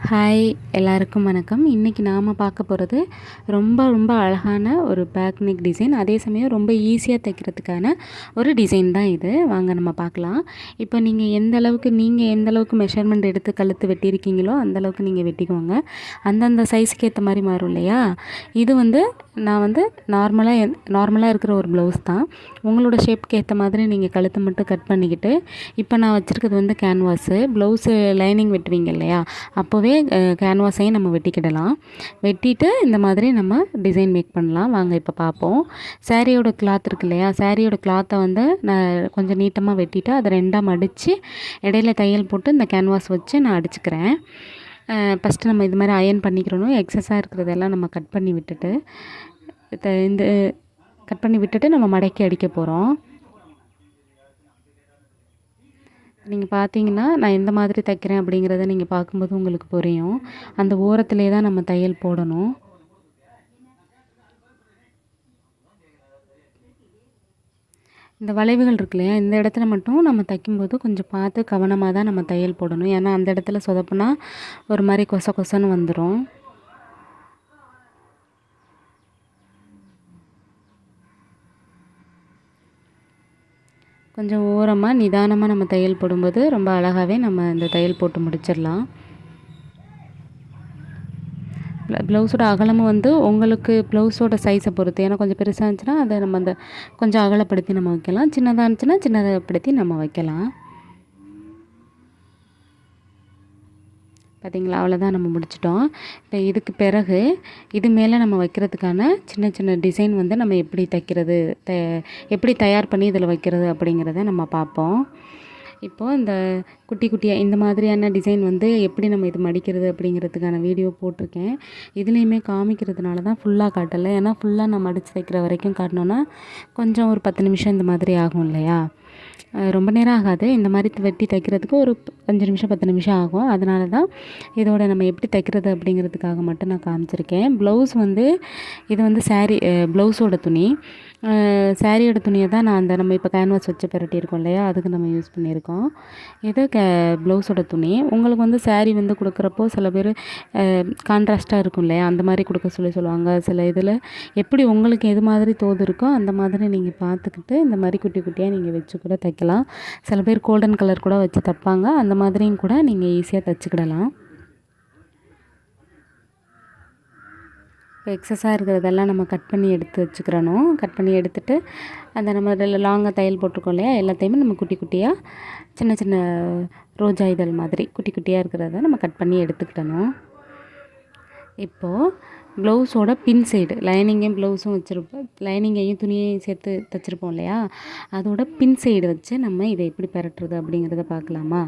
Hi எல்லாருக்கும் வணக்கம். இன்றைக்கி நாம் பார்க்க போகிறது ரொம்ப ரொம்ப அழகான ஒரு பேக் நெக் டிசைன். அதே சமயம் ரொம்ப ஈஸியாக தைக்கிறதுக்கான ஒரு டிசைன் தான் இது. வாங்க நம்ம பார்க்கலாம். இப்போ நீங்கள் எந்த அளவுக்கு மெஷர்மெண்ட் எடுத்து கழுத்து வெட்டியிருக்கீங்களோ அந்தளவுக்கு நீங்கள் வெட்டிக்கோங்க. அந்தந்த சைஸுக்கு ஏற்ற மாதிரி மாறும் இல்லையா? இது நான் நார்மலாக இருக்கிற ஒரு ப்ளவுஸ் தான். உங்களோட ஷேப்புக்கு ஏற்ற மாதிரி நீங்கள் கழுத்தை மட்டும் கட் பண்ணிக்கிட்டு, இப்போ நான் வச்சுருக்கிறது கேன்வாஸு. ப்ளவுஸு லைனிங் வெட்டுவீங்க இல்லையா? அப்போவே கேன்வாஸையும் நம்ம வெட்டிக்கிடலாம். வெட்டிட்டு இந்த மாதிரி நம்ம டிசைன் மேக் பண்ணலாம். வாங்க இப்போ பார்ப்போம். சாரியோட கிளாத் இருக்கு இல்லையா? சாரியோட கிளாத்தை நான் கொஞ்சம் நீட்டமாக வெட்டிட்டு அதை ரெண்டாக மடித்து இடையில தையல் போட்டு இந்த கேன்வாஸ் வச்சு நான் அடிச்சுக்கிறேன். ஃபஸ்ட்டு நம்ம இது மாதிரி அயர்ன் பண்ணிக்கிறணும். எக்ஸஸாக இருக்கிறதெல்லாம் நம்ம கட் பண்ணி விட்டுட்டு நம்ம மடக்கி அடிக்க போகிறோம். நீங்கள் பார்த்தீங்கன்னா நான் எந்த மாதிரி தைக்கிறேன் அப்படிங்கிறத நீங்கள் பார்க்கும்போது உங்களுக்கு புரியும். அந்த ஓரத்திலே தான் நம்ம தையல் போடணும். இந்த வளைவுகள் இருக்கு இல்லையா? இந்த இடத்துல மட்டும் நம்ம தைக்கும்போது கொஞ்சம் பார்த்து கவனமாக தான் நம்ம தையல் போடணும். ஏன்னா அந்த இடத்துல சொதப்புனா ஒரு மாதிரி கொச கொசன்னு வந்துடும். கொஞ்சம் ஓரமாக நிதானமாக நம்ம தையல் போடும்போது ரொம்ப அழகாகவே நம்ம இந்த தையல் போட்டு முடிச்சிடலாம். ப்ளவுஸோட அகலமும் உங்களுக்கு ப்ளவுஸோட சைஸை பொறுத்து. ஏன்னா கொஞ்சம் பெருசாக இருந்துச்சுன்னா அதை நம்ம கொஞ்சம் அகலப்படுத்தி நம்ம வைக்கலாம். சின்னதாக இருந்துச்சுன்னா சின்னதப்படுத்தி நம்ம வைக்கலாம். பார்த்திங்களா? அவ்வளோதான், நம்ம முடிச்சிட்டோம். இப்போ இதுக்கு பிறகு இது மேலே நம்ம வைக்கிறதுக்கான சின்ன சின்ன டிசைன் நம்ம எப்படி தயார் பண்ணி இதில் வைக்கிறது அப்படிங்கிறத நம்ம பார்ப்போம். இப்போது இந்த குட்டி குட்டியாக இந்த மாதிரியான டிசைன் எப்படி நம்ம இது மடிக்கிறது அப்படிங்கிறதுக்கான வீடியோ போட்டிருக்கேன். இதுலேயுமே காமிக்கிறதுனால தான் ஃபுல்லாக காட்டலை. ஏன்னா ஃபுல்லாக நான் மடித்து தைக்கிற வரைக்கும் காட்டினோன்னா கொஞ்சம் ஒரு 10 நிமிஷம் இந்த மாதிரி ஆகும் இல்லையா? ரொம்ப நேரம் ஆகாது. இந்த மாதிரி வெட்டி தைக்கிறதுக்கு ஒரு 5 நிமிஷம் 10 நிமிஷம் ஆகும். அதனால தான் இதோட நம்ம எப்படி தைக்கிறது அப்படிங்கிறதுக்காக மட்டும் நான் காமிச்சிருக்கேன். ப்ளவுஸ் இது சாரீ ப்ளவுஸோட துணி. சாரியோட துணியை தான் நான் நம்ம இப்போ கேன்வாஸ் வச்சு பிரட்டியிருக்கோம் இல்லையா? அதுக்கு நம்ம யூஸ் பண்ணியிருக்கோம். இது ப்ளவுஸோட துணி. உங்களுக்கு சாரீ கொடுக்குறப்போ சில பேர் கான்ட்ராஸ்ட்டாக இருக்கும் இல்லையா? அந்த மாதிரி கொடுக்க சொல்லுவாங்க. சில இதில் எப்படி உங்களுக்கு எது மாதிரி தோது இருக்கோ அந்த மாதிரி நீங்கள் பார்த்துக்கிட்டு இந்த மாதிரி குட்டி குட்டியாக நீங்கள் வச்சு கூட தைக்கலாம். சில பேர் கோல்டன் கலர் கூட வச்சு தைப்பாங்க. அந்த மாதிரியும் கூட நீங்கள் ஈஸியாக தைச்சிக்கிடலாம். இப்போ எக்ஸஸாக இருக்கிறதெல்லாம் நம்ம கட் பண்ணி எடுத்து வச்சுக்கிறணும். கட் பண்ணி எடுத்துகிட்டு அந்த நம்ம இதில் லாங்காக தையல் போட்டிருக்கோம் இல்லையா? எல்லாத்தையுமே நம்ம குட்டி குட்டியாக சின்ன சின்ன ரோஜா இதழ் மாதிரி குட்டி குட்டியாக இருக்கிறத நம்ம கட் பண்ணி எடுத்துக்கிடணும். இப்போது ப்ளவுஸோட பின் சைடு லைனிங்கையும் ப்ளவுஸும் வச்சுருப்போம். லைனிங்கையும் துணியையும் சேர்த்து தைச்சிருப்போம் இல்லையா? அதோட பின் சைடு வச்சு நம்ம இதை எப்படி பெரட்டுறது அப்படிங்கிறத பார்க்கலாமா?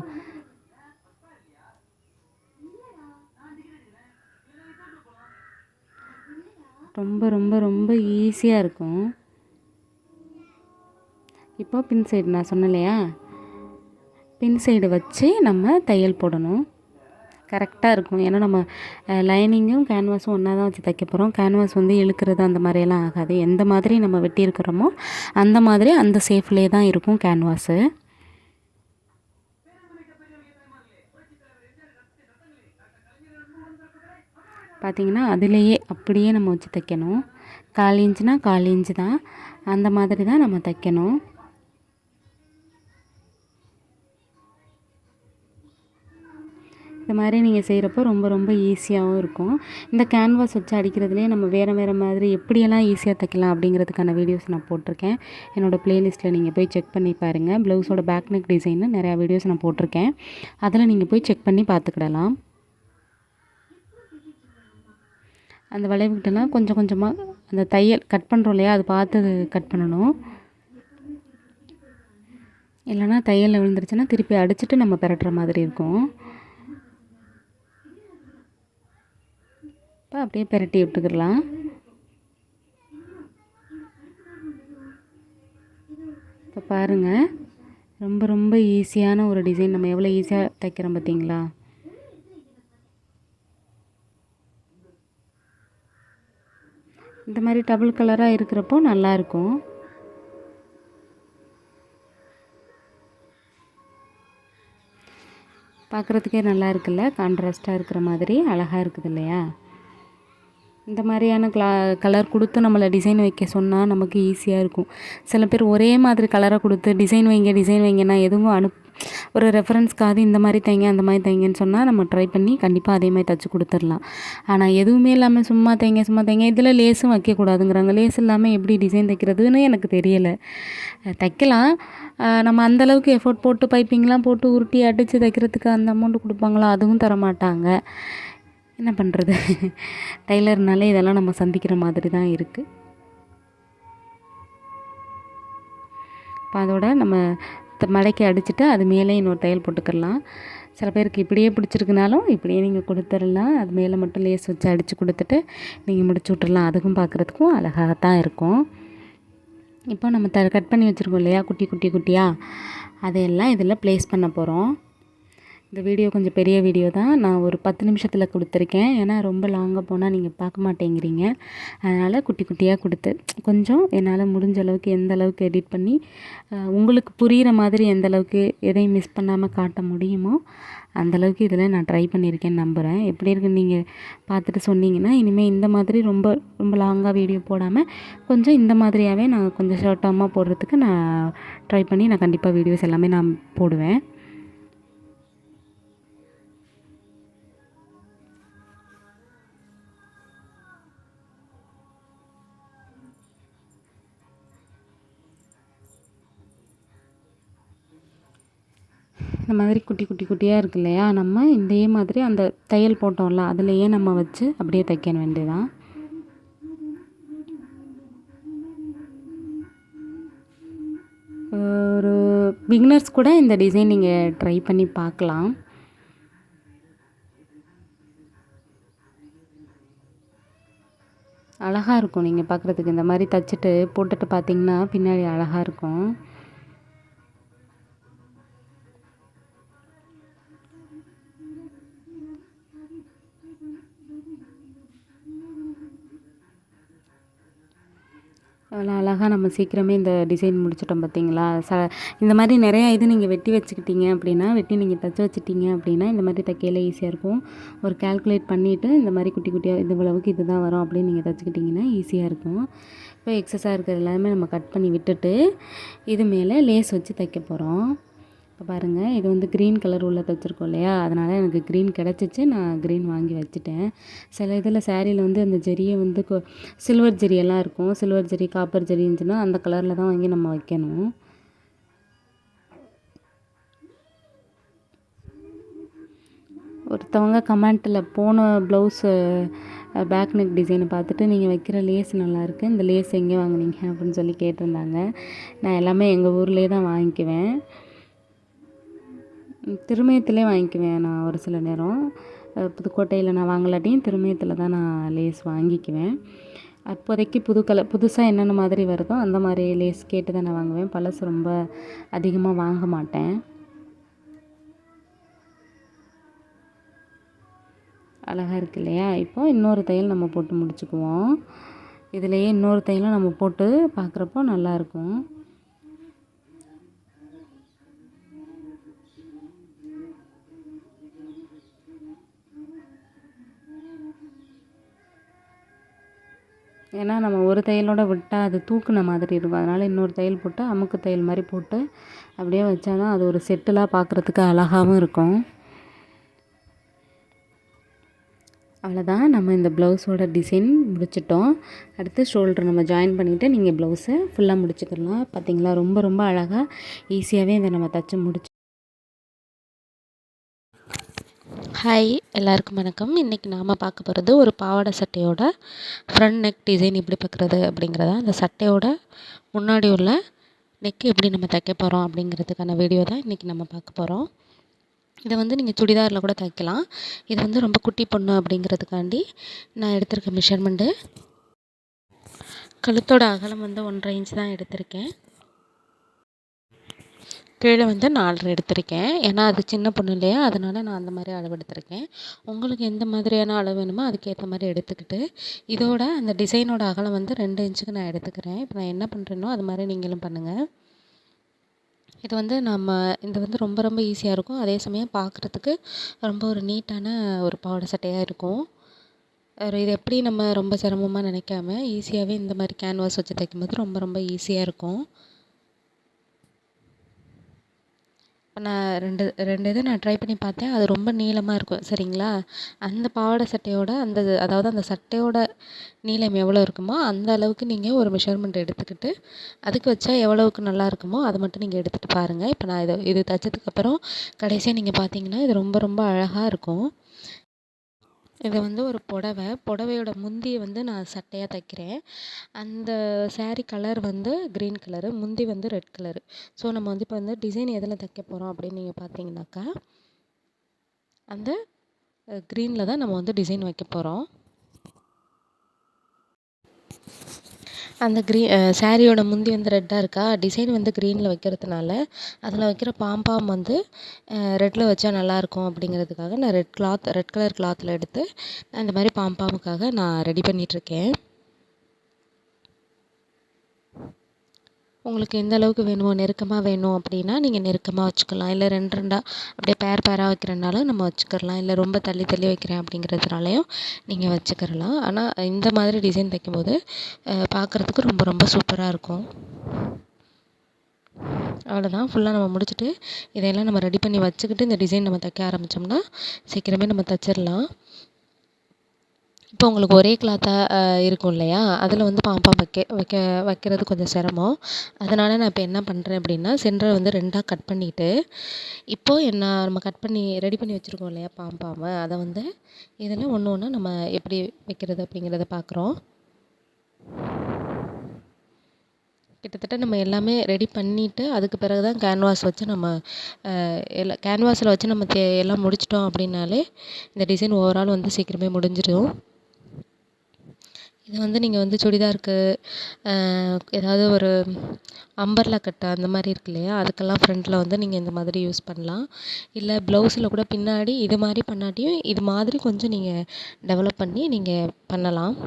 ரொம்ப ரொம்ப ரொம்ப ஈஸியாக இருக்கும். இப்போ பின் சைடு நான் சொன்னேன் இல்லையா? பின் சைடு வச்சு நம்ம தையல் போடணும். கரெக்டாக இருக்கும். ஏன்னா நம்ம லைனிங்கும் கேன்வாஸும் ஒன்றா தான் வச்சு தைக்க போகிறோம். கேன்வாஸ் இழுக்கிறது அந்த மாதிரியெல்லாம் ஆகாது. எந்த மாதிரி நம்ம வெட்டியிருக்கிறோமோ அந்த மாதிரி அந்த சேஃப்லேயே தான் இருக்கும் கேன்வாஸு. பார்த்திங்கன்னா அதிலேயே அப்படியே நம்ம வச்சு தைக்கணும். 1/4 இன்ச்சுனா 1/4 இன்ச்சு தான். அந்த மாதிரி தான் நம்ம தைக்கணும். இந்த மாதிரி நீங்கள் செய்கிறப்போ ரொம்ப ரொம்ப ஈஸியாகவும் இருக்கும். இந்த கேன்வாஸ் வச்சு அடிக்கிறதுலேயே நம்ம வேறு மாதிரி எப்படியெல்லாம் ஈஸியாக தைக்கலாம் அப்படிங்கிறதுக்கான வீடியோஸ் நான் போட்டிருக்கேன். என்னோடய ப்ளேலிஸ்ட்டில் நீங்கள் போய் செக் பண்ணி பாருங்கள். ப்ளவுஸோட பேக் நெக் டிசைன்னு நிறையா வீடியோஸ் நான் போட்டிருக்கேன். அதில் நீங்கள் போய் செக் பண்ணி பார்த்துக்கிடலாம். அந்த வளைவுக்கிட்டலாம் கொஞ்சம் கொஞ்சமாக அந்த தையல் கட் பண்ணுறோம் இல்லையா? அது பார்த்து கட் பண்ணணும். இல்லைனா தையலில் விழுந்துருச்சுன்னா திருப்பி அடிச்சுட்டு நம்ம பெரட்டுற மாதிரி இருக்கும். இப்போ அப்படியே பெரட்டி விட்டுக்கிடலாம். இப்போ பாருங்கள், ரொம்ப ரொம்ப ஈஸியான ஒரு டிசைன். நம்ம எவ்வளோ ஈஸியாக தைக்கிறோம் பார்த்தீங்களா? இந்த மாதிரி டபுள் கலராக இருக்கிறப்போ நல்லாயிருக்கும். பார்க்குறதுக்கே நல்லா இருக்குல்ல, கான்ட்ராஸ்ட்டாக இருக்கிற மாதிரி அழகாக இருக்குது இல்லையா? இந்த மாதிரியான கலர் கொடுத்து நம்மளை டிசைன் வைக்க சொன்னால் நமக்கு ஈஸியாக இருக்கும். சில பேர் ஒரே மாதிரி கலரை கொடுத்து டிசைன் வைங்கன்னா எதுவும் ஒரு ரெஃபரன்ஸ்க்காவது இந்த மாதிரி தைங்க அந்த மாதிரி தைங்கன்னு சொன்னால் நம்ம ட்ரை பண்ணி கண்டிப்பாக அதே மாதிரி தைச்சி கொடுத்துடலாம். ஆனால் எதுவுமே இல்லாமல் சும்மா தைங்க இதில் லேஸும் வைக்கக்கூடாதுங்கிறாங்க. லேஸ் இல்லாமல் எப்படி டிசைன் தைக்கிறதுன்னு எனக்கு தெரியலை. தைக்கலாம், நம்ம அந்தளவுக்கு எஃபோர்ட் போட்டு பைப்பிங்லாம் போட்டு உருட்டி அடித்து தைக்கிறதுக்கு அந்த அமௌண்ட்டு கொடுப்பாங்களோ அதுவும் தரமாட்டாங்க. என்ன பண்ணுறது, டைலர்னாலே இதெல்லாம் நம்ம சந்திக்கிற மாதிரி தான் இருக்குது. இப்போ அதோட நம்ம மடக்கி அடிச்சுட்டு அது மேலே இன்னொரு தையல் போட்டுக்கிடலாம். சில பேருக்கு இப்படியே பிடிச்சிருக்குனாலும் இப்படியே நீங்கள் கொடுத்துடலாம். அது மேலே மட்டும் லேஸ் வச்சு அடித்து கொடுத்துட்டு நீங்கள் முடிச்சு விட்டுறலாம். அதுக்கும் பார்க்குறதுக்கும் அழகாகத்தான் இருக்கும். இப்போ நம்ம கட் பண்ணி வச்சுருக்கோம் இல்லையா குட்டியாக, அதையெல்லாம் இதில் ப்ளேஸ் பண்ண போகிறோம். இந்த வீடியோ கொஞ்சம் பெரிய வீடியோ தான், நான் ஒரு 10 நிமிஷத்தில் கொடுத்துருக்கேன். ஏன்னா ரொம்ப லாங்காக போனால் நீங்கள் பார்க்க மாட்டேங்கிறீங்க. அதனால் குட்டியாக கொடுத்து கொஞ்சம் என்னால் முடிஞ்ச அளவுக்கு எந்த அளவுக்கு எடிட் பண்ணி உங்களுக்கு புரிகிற மாதிரி எந்த அளவுக்கு எதையும் மிஸ் பண்ணாமல் காட்ட முடியுமோ அந்தளவுக்கு இதில் நான் ட்ரை பண்ணியிருக்கேன்னு நம்புகிறேன். எப்படி இருக்குன்னு நீங்கள் பார்த்துட்டு சொன்னீங்கன்னா இனிமேல் இந்த மாதிரி ரொம்ப ரொம்ப லாங்காக வீடியோ போடாமல் கொஞ்சம் இந்த மாதிரியாகவே நான் கொஞ்சம் ஷார்ட்டாக போடுறதுக்கு நான் ட்ரை பண்ணி நான் கண்டிப்பாக வீடியோஸ் எல்லாமே நான் போடுவேன். இந்த மாதிரி குட்டியாக இருக்கு இல்லையா, நம்ம இதே மாதிரி அந்த தையல் போட்டோம்ல அதுலேயே நம்ம வச்சு அப்படியே தைக்க வேண்டியதான். ஒரு பிகினர்ஸ் கூட இந்த டிசைன் நீங்கள் ட்ரை பண்ணி பார்க்கலாம். அழகாக இருக்கும் நீங்கள் பார்க்குறதுக்கு. இந்த மாதிரி தைச்சிட்டு போட்டுட்டு பார்த்தீங்கன்னா பின்னாடி அழகாக இருக்கும். அவ்வளோ அழகாக நம்ம சீக்கிரமே இந்த டிசைன் முடிச்சிட்டோம் பார்த்தீங்களா? இந்த மாதிரி நிறையா இது நீங்கள் வெட்டி வச்சுக்கிட்டீங்க அப்படின்னா, வெட்டி நீங்கள் தைச்சி வச்சுட்டீங்க அப்படின்னா இந்த மாதிரி தைக்கையில் ஈஸியாக இருக்கும். ஒரு கால்குலேட் பண்ணிவிட்டு இந்த மாதிரி குட்டியாக இது இவ்வளவுக்கு இது தான் வரும் அப்படின்னு நீங்கள் தைச்சிக்கிட்டிங்கன்னா ஈஸியாக இருக்கும். இப்போ எக்ஸஸாக இருக்கிறது எல்லாமே நம்ம கட் பண்ணி விட்டுட்டு இது மேலே லேஸ் வச்சு தைக்க போகிறோம். இப்போ பாருங்கள், இது வந்து க்ரீன் கலர் உள்ள தைச்சிருக்கோம் இல்லையா, அதனால் எனக்கு க்ரீன் கிடச்சிச்சு, நான் க்ரீன் வாங்கி வச்சுட்டேன். சில இதில் சேரீயில் வந்து அந்த ஜரியை வந்து சில்வர் ஜரியெல்லாம் இருக்கும். சில்வர் ஜரி காப்பர் ஜரி இருந்துச்சுன்னா அந்த கலரில் தான் வாங்கி நம்ம வைக்கணும். ஒருத்தவங்க கமெண்ட்டில் போன ப்ளவுஸு பேக் நெக் டிசைனை பார்த்துட்டு நீங்கள் வைக்கிற லேஸ் நல்லாயிருக்கு, இந்த லேஸ் எங்கே வாங்குனீங்க அப்படின்னு சொல்லி கேட்டிருந்தாங்க. நான் எல்லாமே எங்கள் ஊர்லேயே தான் வாங்கிக்குவேன். திருமயத்திலே வாங்கிக்குவேன் நான் ஒரு சில நேரம். புதுக்கோட்டையில் நான் வாங்கலாட்டியும் திருமயத்தில் தான் நான் லேஸ் வாங்கிக்குவேன். அப்போதைக்கு புதுசாக என்னென்ன மாதிரி வருதோ அந்த மாதிரி லேஸ் கேட்டு தான் நான் வாங்குவேன். பழசு ரொம்ப அதிகமாக வாங்க மாட்டேன். அழகாக இருக்கு இல்லையா? இப்போது இன்னொரு தையல் நம்ம போட்டு முடிச்சுக்குவோம். இதுலேயே இன்னொரு தையலும் நம்ம போட்டு பார்க்குறப்போ நல்லாயிருக்கும். ஏன்னா நம்ம ஒரு தையலோடு விட்டால் அது தூக்குன மாதிரி இருக்கும். அதனால் இன்னொரு தையல் போட்டு அமுக்கு தையல் மாதிரி போட்டு அப்படியே வச்சா தான் அது ஒரு செட்டிலாக பார்க்குறதுக்கு அழகாகவும் இருக்கும். அவ்வளோதான், நம்ம இந்த ப்ளவுஸோட டிசைன் முடிச்சிட்டோம். அடுத்து ஷோல்டர் நம்ம ஜாயின் பண்ணிவிட்டு நீங்கள் ப்ளவுஸை ஃபுல்லாக முடிச்சுக்கலாம். பார்த்திங்களா, ரொம்ப ரொம்ப அழகாக ஈஸியாகவே இதை நம்ம தைச்சி முடிச்சு. ஹாய், எல்லாருக்கும் வணக்கம். இன்றைக்கி நாம் பார்க்க போகிறது ஒரு பாவாடை சட்டையோட ஃப்ரண்ட் நெக் டிசைன் எப்படி பார்க்குறது அப்படிங்கிறத, அந்த சட்டையோட முன்னாடி உள்ள நெக் எப்படி நம்ம தைக்க போகிறோம் அப்படிங்கிறதுக்கான வீடியோ தான் இன்றைக்கி நம்ம பார்க்க போகிறோம். இதை வந்து நீங்கள் சுடிதாரில் கூட தைக்கலாம். இது வந்து ரொம்ப குட்டி பொண்ணு அப்படிங்கிறதுக்காண்டி நான் எடுத்திருக்க மெஷர்மெண்ட்டு, கழுத்தோட அகலம் வந்து 1.5 இன்ச் தான் எடுத்திருக்கேன். கீழே வந்து 4.5 எடுத்திருக்கேன். ஏன்னா அது சின்ன பொண்ணு இல்லையா, அதனால் நான் அந்த மாதிரி அளவு எடுத்திருக்கேன். உங்களுக்கு எந்த மாதிரியான அளவு வேணுமோ அதுக்கேற்ற மாதிரி எடுத்துக்கிட்டு இதோட அந்த டிசைனோட அகலம் வந்து 2 இன்ச்சுக்கு நான் எடுத்துக்கிறேன். இப்போ நான் என்ன பண்ணுறேனோ அது மாதிரி நீங்களும் பண்ணுங்கள். இது வந்து நம்ம இது வந்து ரொம்ப ரொம்ப ஈஸியாக இருக்கும். அதே சமயம் பார்க்குறதுக்கு ரொம்ப ஒரு நீட்டான ஒரு பாவாடை சட்டையாக இருக்கும். இது எப்படி நம்ம ரொம்ப சிரமமா நினைக்காம ஈஸியாகவே இந்த மாதிரி கேன்வாஸ் வச்சு தைக்கும்போது ரொம்ப ரொம்ப ஈஸியாக இருக்கும். இப்போ நான் 2 இது நான் ட்ரை பண்ணி பார்த்தேன். அது ரொம்ப நீளமாக இருக்கும் சரிங்களா? அந்த பாவாடை சட்டையோட அந்த அதாவது அந்த சட்டையோட நீளம் எவ்வளோ இருக்குமோ, அந்த அளவுக்கு நீங்கள் ஒரு மெஷர்மெண்ட் எடுத்துக்கிட்டு, அதுக்கு வச்சா எவ்வளவுக்கு நல்லா இருக்குமோ, அதை மட்டும் நீங்கள் எடுத்துகிட்டு பாருங்கள். இப்போ நான் இது தைச்சதுக்கப்புறம் கடைசியாக நீங்கள் பார்த்தீங்கன்னா, இது ரொம்ப ரொம்ப அழகா இருக்கும். இது வந்து ஒரு புடவையோட முந்தியை வந்து நான் சட்டையாக தைக்கிறேன். அந்த சாரீ கலர் வந்து க்ரீன் கலரு, முந்தி வந்து ரெட் கலரு. ஸோ நம்ம வந்து இப்போ வந்து டிசைன் எதில் தைக்க போகிறோம் அப்படின்னு நீங்கள் பார்த்தீங்கன்னாக்கா, அந்த க்ரீனில் தான் நம்ம வந்து டிசைன் வைக்க போகிறோம். அந்த சாரியோட முந்தி வந்து ரெட்டாக இருக்கா, டிசைன் வந்து க்ரீனில் வைக்கிறதுனால அதில் வைக்கிற பாம்பாம் வந்து ரெட்டில் வச்சா நல்லாயிருக்கும் அப்படிங்கிறதுக்காக நான் ரெட் கலர் கிளாத்தில் எடுத்து நான் இந்த மாதிரி பாம்பாமுக்காக நான் ரெடி பண்ணிகிட்ருக்கேன். உங்களுக்கு எந்த அளவுக்கு வேணுமோ நெருக்கமாக வேணும் அப்படின்னா நீங்கள் நெருக்கமாக வச்சுக்கலாம். இல்லை 2 அப்படியே பேராக வைக்கிறனாலும் நம்ம வச்சுக்கிறலாம். இல்லை ரொம்ப தள்ளி தள்ளி வைக்கிறேன் அப்படிங்கிறதுனாலையும் நீங்கள் வச்சுக்கிறலாம். ஆனால் இந்த மாதிரி டிசைன் தைக்கும்போது பார்க்குறதுக்கு ரொம்ப ரொம்ப சூப்பராக இருக்கும். அவ்வளோதான், ஃபுல்லாக நம்ம முடிச்சுட்டு இதையெல்லாம் நம்ம ரெடி பண்ணி வச்சுக்கிட்டு இந்த டிசைன் நம்ம தைக்க ஆரம்பித்தோம்னா சீக்கிரமே நம்ம தைச்சிடலாம். இப்போ உங்களுக்கு ஒரே கிளாத்தாக இருக்கும் இல்லையா, அதில் வந்து பாம்பாம் வைக்கிறது கொஞ்சம் சிரமம். அதனால் நான் இப்போ என்ன பண்ணுறேன் அப்படின்னா, சென்டரை வந்து 2ஆக கட் பண்ணிவிட்டு, இப்போது நம்ம கட் பண்ணி ரெடி பண்ணி வச்சுருக்கோம் இல்லையா பாம்பாம, அதை வந்து இதில் ஒன்று ஒன்றா நம்ம எப்படி வைக்கிறது அப்படிங்கிறத பார்க்குறோம். கிட்டத்தட்ட நம்ம எல்லாமே ரெடி பண்ணிவிட்டு அதுக்கு பிறகு தான் கேன்வாஸ் வச்சு நம்ம கேன்வாஸில் வச்சு நம்ம எல்லாம் முடிச்சிட்டோம் அப்படின்னாலே இந்த டிசைன் ஓவரால் வந்து சீக்கிரமே முடிஞ்சிடும். இது வந்து நீங்கள் வந்து சுடிதாருக்கு ஏதாவது ஒரு அம்பர்லா கட்டு அந்த மாதிரி இருக்கு இல்லையா, அதுக்கெல்லாம் ஃப்ரண்ட்டில் வந்து நீங்கள் இந்த மாதிரி யூஸ் பண்ணலாம். இல்லை ப்ளவுஸில் கூட பின்னாடி இது மாதிரி பண்ணாட்டியும் இது மாதிரி கொஞ்சம் நீங்கள் டெவலப் பண்ணி நீங்கள் பண்ணலாம்.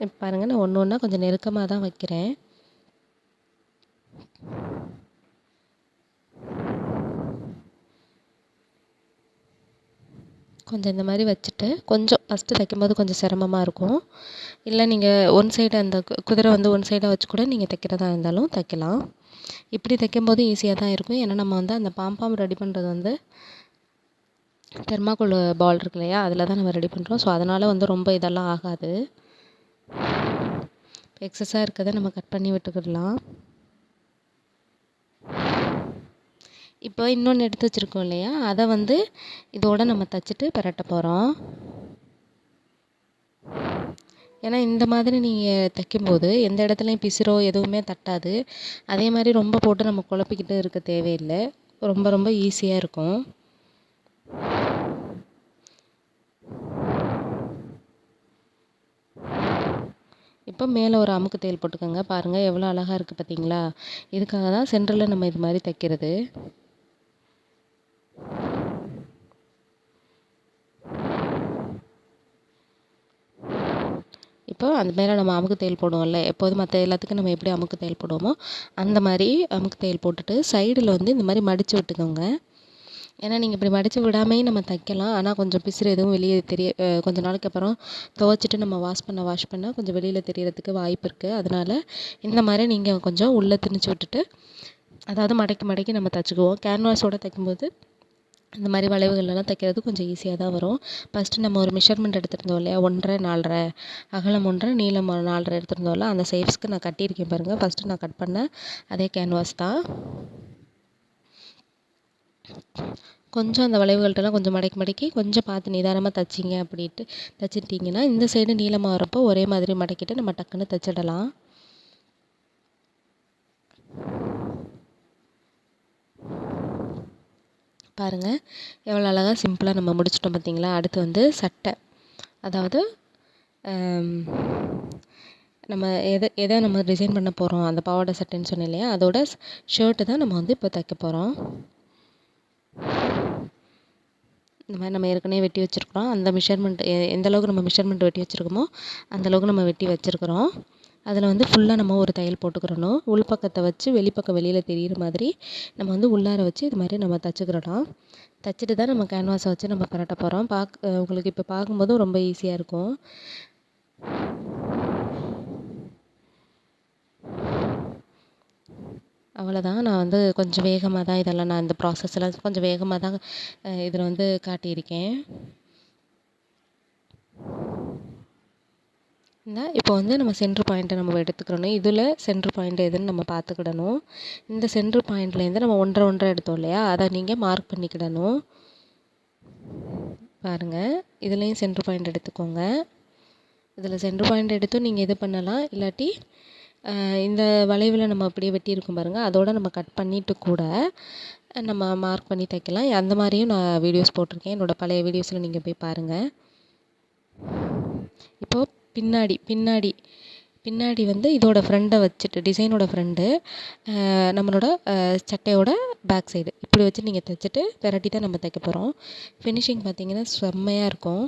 இப்போ பாருங்கள், நான் ஒன்று ஒன்றா கொஞ்சம் நெருக்கமாக தான் வைக்கிறேன். கொஞ்சம் இந்த மாதிரி வச்சுட்டு கொஞ்சம் ஃபஸ்ட்டு தைக்கும்போது கொஞ்சம் சிரமமாக இருக்கும். இல்லை நீங்கள் ஒன் சைடு அந்த குதிரை வந்து ஒன் சைடாக வச்சு கூட நீங்கள் தைக்கிறதா இருந்தாலும் தைக்கலாம். இப்படி தைக்கும்போது ஈஸியாக தான் இருக்கும். ஏன்னா நம்ம வந்து அந்த பாம்பாம் ரெடி பண்ணுறது வந்து தெர்மாக்கோல் பால் இருக்கு இல்லையா, அதில் தான் நம்ம ரெடி பண்ணுறோம். ஸோ அதனால் வந்து ரொம்ப இதெல்லாம் ஆகாது. எக்ஸஸாக இருக்கிறத நம்ம கட் பண்ணி விட்டுக்கிடலாம். இப்போ இன்னொன்று எடுத்து வச்சுருக்கோம் இல்லையா, அதை வந்து இதோட நம்ம தைச்சிட்டு பிரட்ட போகிறோம். ஏன்னா இந்த மாதிரி நீங்கள் தைக்கும்போது எந்த இடத்துலையும் பிசிறோ எதுவுமே தட்டாது. அதே மாதிரி ரொம்ப போட்டு நம்ம குழப்பிக்கிட்டு இருக்க தேவையில்லை. ரொம்ப ரொம்ப ஈஸியாக இருக்கும். இப்போ மேலே ஒரு அமுக்கு தையல் போட்டுக்கோங்க. பாருங்கள் எவ்வளோ அழகாக இருக்குது பார்த்தீங்களா? இதுக்காக தான் சென்டரில் நம்ம இது மாதிரி தைக்கிறது. இப்போ அந்த மேலே நம்ம அமுக்கு தையல் போடுவோம்ல, எப்போதும் மற்ற எல்லாத்துக்கும் நம்ம எப்படி அமுக்கு தையல் போடுவோமோ அந்த மாதிரி அமுக்கு தையல் போட்டுட்டு சைடில் வந்து இந்த மாதிரி மடித்து விட்டுக்கோங்க. ஏன்னா நீங்கள் இப்படி மடித்து விடாமையும் நம்ம தைக்கலாம். ஆனால் கொஞ்சம் பிசிறு எதுவும் வெளியே கொஞ்சம் நாளைக்கு அப்புறம் துவைச்சிட்டு நம்ம வாஷ் பண்ண கொஞ்சம் வெளியில் தெரியறதுக்கு வாய்ப்பு இருக்குது. அதனால் இந்த மாதிரி நீங்கள் கொஞ்சம் உள்ளே திணிச்சு விட்டுட்டு, அதாவது மடக்கி மடக்கி நம்ம தைச்சிக்குவோம். கேன்வாஸோடு தைக்கும்போது இந்த மாதிரி வளைவுகள்லாம் தைக்கிறது கொஞ்சம் ஈஸியாக தான் வரும். ஃபஸ்ட்டு நம்ம ஒரு மெஷர்மெண்ட் எடுத்துருந்தோம் இல்லையா, 1.5 4.5 அகலம் 1.5 நீளம் 4.5 எடுத்துருந்தோம்ல, அந்த சைஸ்க்கு நான் கட்டியிருக்கேன் பாருங்கள். ஃபஸ்ட்டு நான் கட் பண்ண அதே கேன்வாஸ் தான். கொஞ்சம் அந்த வளைவுகள்ட்டலாம் கொஞ்சம் மடக்கி மடக்கி கொஞ்சம் பார்த்து நிதானமாக தைச்சிட்டிங்கன்னா இந்த சைடு நீளமாக வரப்போ ஒரே மாதிரி மடக்கிட்டு நம்ம டக்குன்னு தைச்சிடலாம். பாருங்கள் எவ்வளோ அழகாக சிம்பிளாக நம்ம முடிச்சிட்டோம் பார்த்தீங்களா? அடுத்து வந்து சட்டை, அதாவது நம்ம எதை நம்ம டிசைன் பண்ண போகிறோம், அந்த பாவாடை சட்டைன்னு சொன்னேன் இல்லையா, அதோட ஷர்ட்டு தான் நம்ம வந்து இப்போ தைக்க போகிறோம். இந்த மாதிரி நம்ம ஏற்கனவே வெட்டி வச்சுருக்குறோம். அந்த மெஷர்மெண்ட் எந்த அளவுக்கு நம்ம மெஷர்மெண்ட் வெட்டி வச்சுருக்கோமோ அந்தளவுக்கு நம்ம வெட்டி வச்சுருக்குறோம். அதில் வந்து ஃபுல்லாக நம்ம ஒரு தையல் போட்டுக்கிறணும். உள்பக்கத்தை வச்சு வெளிப்பக்கம் வெளியில் தெரியிற மாதிரி நம்ம வந்து உள்ளார வச்சு இது மாதிரி நம்ம தச்சுக்கிறலாம். தச்சுட்டு தான் நம்ம கேன்வாஸை வச்சு நம்ம பரட்ட போகிறோம். உங்களுக்கு இப்போ பார்க்கும்போதும் ரொம்ப ஈஸியாக இருக்கும். அவ்வளோதான். நான் வந்து கொஞ்சம் வேகமாக தான் இதெல்லாம் நான் இந்த ப்ராசஸ்லாம் கொஞ்சம் வேகமாக தான் இதில் வந்து காட்டியிருக்கேன். இப்போ வந்து நம்ம சென்ட்ரு பாயிண்ட்டை நம்ம எடுத்துக்கிறணும். இதில் சென்ட்ரு பாயிண்ட் எதுன்னு நம்ம பார்த்துக்கிடணும். இந்த சென்ட்ரு பாயிண்ட்லேருந்து நம்ம 1 1/2 எடுத்தோம் இல்லையா, அதை நீங்கள் மார்க் பண்ணிக்கிடணும். பாருங்கள், இதுலேயும் சென்ட்ரு பாயிண்ட் எடுத்துக்கோங்க. இதில் சென்ட்ரு பாயிண்ட் எடுத்தும் நீங்கள் இது பண்ணலாம். இல்லாட்டி இந்த வளைவில் நம்ம அப்படியே வெட்டியிருக்கோம் பாருங்கள், அதோடு நம்ம கட் பண்ணிவிட்டு கூட நம்ம மார்க் பண்ணி தைக்கலாம். அந்த மாதிரியும் நான் வீடியோஸ் போட்டிருக்கேன். என்னோடய பழைய வீடியோஸில் நீங்கள் போய் பாருங்கள். இப்போது பின்னாடி வந்து இதோட ஃப்ரண்டை வச்சுட்டு டிசைனோட ஃப்ரண்டு நம்மளோட சட்டையோட பேக் சைடு இப்படி வச்சு நீங்கள் தைச்சிட்டு பெரட்டி தான் நம்ம தைக்க போகிறோம். ஃபினிஷிங் பார்த்திங்கன்னா செம்மையாக இருக்கும்.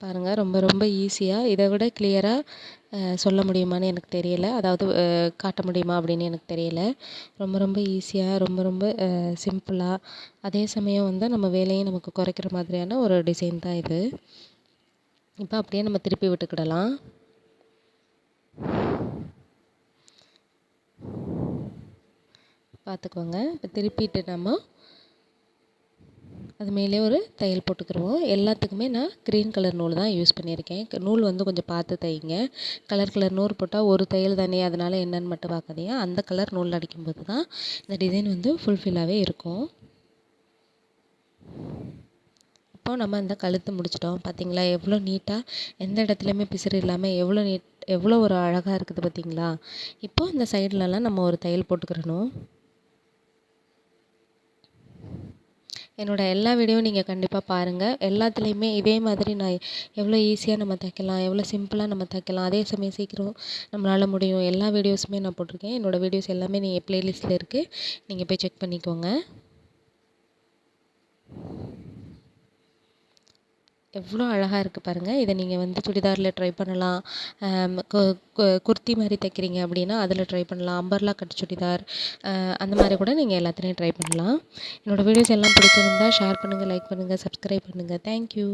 பாருங்கள், ரொம்ப ரொம்ப ஈஸியாக இதை விட கிளியராக சொல்ல முடியுமான்னு எனக்கு தெரியலை. அதாவது காட்ட முடியுமா அப்படின்னு எனக்கு தெரியலை. ரொம்ப ரொம்ப ஈஸியாக ரொம்ப ரொம்ப சிம்பிளாக அதே சமயம் வந்து நம்ம வேலையும் நமக்கு குறைக்கிற மாதிரியான ஒரு டிசைன் தான் இது. இப்போ அப்படியே நம்ம திருப்பி விட்டுக்கிடலாம். பார்த்துக்கோங்க. இப்போ திருப்பிட்டு நம்ம அது மேலே ஒரு தையல் போட்டுக்கிடுவோம். எல்லாத்துக்குமே நான் க்ரீன் கலர் நூல் தான் யூஸ் பண்ணியிருக்கேன். நூல் வந்து கொஞ்சம் பார்த்து தைங்க. கலர் நூல் போட்டால் ஒரு தையல் தானே, அதனால் என்னன்னு மட்டும் பார்க்காதீங்க. அந்த கலர் நூல் அடிக்கும்போது தான் இந்த டிசைன் வந்து ஃபுல்ஃபில்லாகவே இருக்கும். இப்போ நம்ம இந்த கழுத்து முடிச்சிட்டோம். பார்த்திங்களா எவ்வளோ நீட்டாக, எந்த இடத்துலையுமே பிசுறு இல்லாமல் எவ்வளோ ஒரு அழகாக இருக்குது பார்த்திங்களா. இப்போது இந்த சைட்லலாம் நம்ம ஒரு தையல் போட்டுக்கிறணும். என்னோடய எல்லா வீடியோவும் நீங்கள் கண்டிப்பாக பாருங்கள். எல்லாத்துலேயுமே இதே மாதிரி நான் எவ்வளோ ஈஸியாக நம்ம தைக்கலாம், எவ்வளோ சிம்பிளாக நம்ம தைக்கலாம், அதே சமயம் சீக்கிரம் நம்மளால் முடியும், எல்லா வீடியோஸுமே நான் போட்டிருக்கேன். என்னோடய வீடியோஸ் எல்லாமே நீங்கள் ப்ளேலிஸ்ட்டில் இருக்குது, நீங்கள் போய் செக் பண்ணிக்கோங்க. எவ்வளோ அழகாக இருக்குது பாருங்கள். இதை நீங்கள் வந்து சுடிதாரில் ட்ரை பண்ணலாம். குர்த்தி மாதிரி தைக்கிறீங்க அப்படின்னா அதில் ட்ரை பண்ணலாம். அம்பர்லா கட் சுடிதார் அந்த மாதிரி கூட நீங்கள் எல்லாத்துலேயும் ட்ரை பண்ணலாம். என்னோடய வீடியோஸ் எல்லாம் பிடிச்சிருந்தா ஷேர் பண்ணுங்கள், லைக் பண்ணுங்கள், சப்ஸ்கிரைப் பண்ணுங்கள். தேங்க்யூ.